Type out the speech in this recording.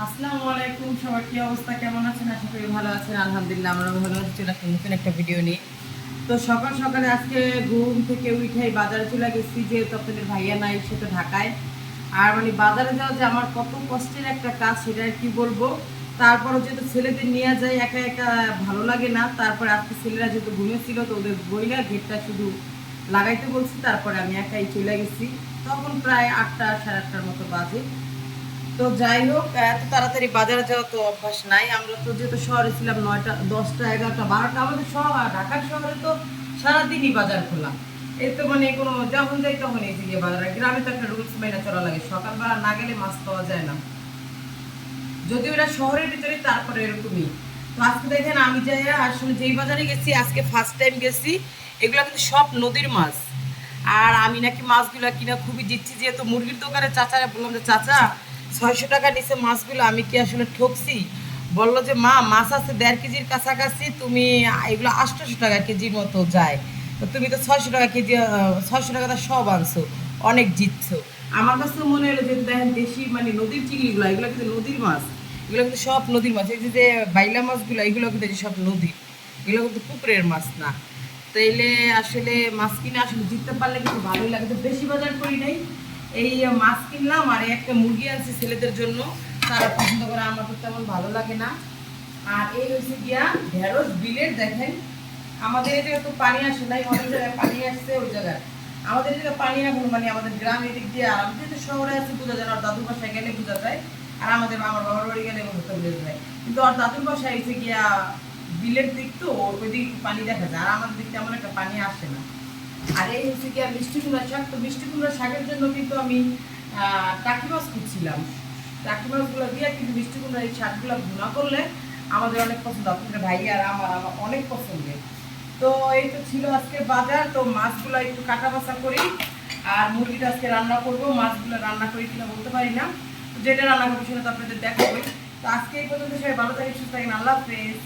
আসসালামু আলাইকুম, সবার কি অবস্থা, কেমন আছেন? আশা করি ভালো আছেন। আলহামদুলিল্লাহ আমরা ভালো আছি। চলে আসলাম নতুন একটা ভিডিও নিয়ে। তো সকাল সকালে আজকে ঘুম থেকে উঠেই বাজারে চলে গেছি, যেহেতু আপনাদের ভাইয়া নাই, সে তো ঢাকায়। আর মানে বাজারে যাওয়া যে আমার কত কষ্টের একটা কাজ, সেটা আর কি বলবো। তারপরও যেহেতু ছেলেদের নিয়ে যাই, একা একা ভালো লাগে না। তারপরে আজকে ছেলেরা যেহেতু ঘুমিয়েছিল, তো ওদের বইলা গেটটা শুধু লাগাইতে বলছি, তারপরে আমি একাই চলে গেছি। তখন প্রায় 8টা, সাড়ে 8টার মতো বাজে। তো যাই হোক, এত তাড়াতাড়ি বাজারে যাওয়া তো অভ্যাস নাই। আমরা তো যেহেতু শহরে ছিলাম, 9টা, 10টা, 11টা, 12টা, আমাদের শহর ঢাকার শহরে তো সারাদিনই বাজার খোলা। এর তো মানে কোনো যখন যাই তখন এই যে বাজার। গ্রামে তো একটা রুলস মেনে চলা লাগে, সকালবেলা না গেলে মাছ পাওয়া যায় না। যদিও এটা শহরের ভিতরে, তারপরে এরকমই। তো আজকে দেখেন আমি যাই আসলে যেই বাজারে গেছি, আজকে ফার্স্ট টাইম গেছি। এগুলো কিন্তু সব নদীর মাছ। আর আমি নাকি মাছগুলো কিনা খুবই দিচ্ছি, যেহেতু মুরগির দোকানে চাচারা বললাম যে চাচা 600 টাকা নিচে মাছগুলো, আমি কি আসলে ঠকছি? বললো যে মা, মাছ আছে 1.5 কেজির কাছাকাছি, তুমি এগুলো 800 টাকা কেজির মতো যায়। তো তুমি তো 600 টাকা কেজি, 600 টাকা সব আনছো, অনেক জিতছো। আমার কাছে মনে হলো যে দেখেন দেশি মানে নদীর চিংড়িগুলো, এগুলো কিন্তু নদীর মাছ। এগুলো কিন্তু সব নদীর মাছ। এই যে বাইলা মাছগুলো, এগুলো কিন্তু সব নদীর। এগুলো কিন্তু পুকুরের মাছ না। তাইলে আসলে মাছ কিনে আসলে জিততে পারলে কিন্তু ভালোই লাগে। তো বেশি বাজার করি নাই, এই মাছ কিনলাম আর এই একটা মুরগি আনছি ছেলেদের জন্য। তারা পছন্দ করে, আমার তো তেমন ভালো লাগে না। আর এই হচ্ছে গিয়া ঢেঁড়স বিলের, দেখেন আমাদের এই জায়গায় তো পানি আসে নাই, অনেক জায়গায় পানি আসছে ওই জায়গায়। আমাদের এই জায়গায় পানি এখন মানে আমাদের গ্রাম এদিক দিয়ে, আর আমি যেহেতু শহরে আছি বোঝা যায় না, আর দাদুর বাসায় গেলে বোঝা যায়। আর আমার বাবার বাড়ি গেলে হতে বোঝা যায়। কিন্তু আর দাদুর বাসায় এসে গিয়া বিলের দিক তো, ওই দিক পানি দেখা যায়, আর আমাদের দিক তেমন একটা পানি আসে না। আর এই হচ্ছে গিয়া মিষ্টি কুমড়া শাক। তো মিষ্টি কুমড়া শাকের জন্য কিন্তু আমি টাকি মাছ খুঁজছিলাম। টাকি মাছগুলো দিয়ে কিন্তু মিষ্টি কুমড়া এই শাকগুলো ভুনা করলে আমাদের অনেক পছন্দ, আপনাদের ভাই আর আমার আমার অনেক পছন্দের। তো এই তো ছিল আজকে বাজার। তো মাছগুলো একটু কাটা বাছা করি, আর মুরগিটা আজকে রান্না করবো। মাছগুলো রান্না করি কিনা বলতে পারি না, যেটা রান্না করবো সেটা তো আপনাদের দেখাবো। তো আজকে এই পর্যন্ত, সবাই ভালো থাকেন, সুস্থ থাকেন, আল্লাহ হাফেজ।